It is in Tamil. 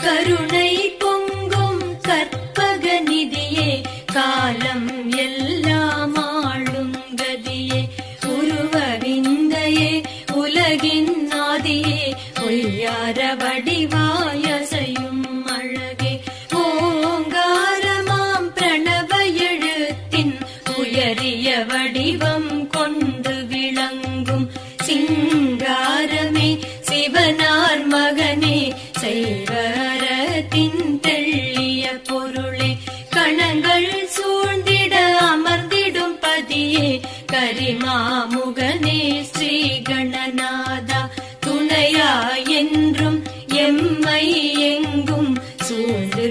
கருணை பொங்கும் கற்பக நிதியே காலம் எல்லாம் ஆளும் கதியே உருவவிந்தையே உலகின் ஆதியே பொய்யார வடிவாயசையும் அழகே ஓங்காரமாம் பிரணவ எழுத்தின் உயரிய வடிவம் கொண்டு விளங்கும் சிங்காரமே சிவனார் மகனே செய்வரத்தின் தெள்ளிய பொருளே கணங்கள் சூழ்ந்திட அமர்ந்திடும் பதியே கரிமாமுகனே ஸ்ரீ கணநாதா துணையா என்றும் எம்மை எங்கும் சூழ்ந்து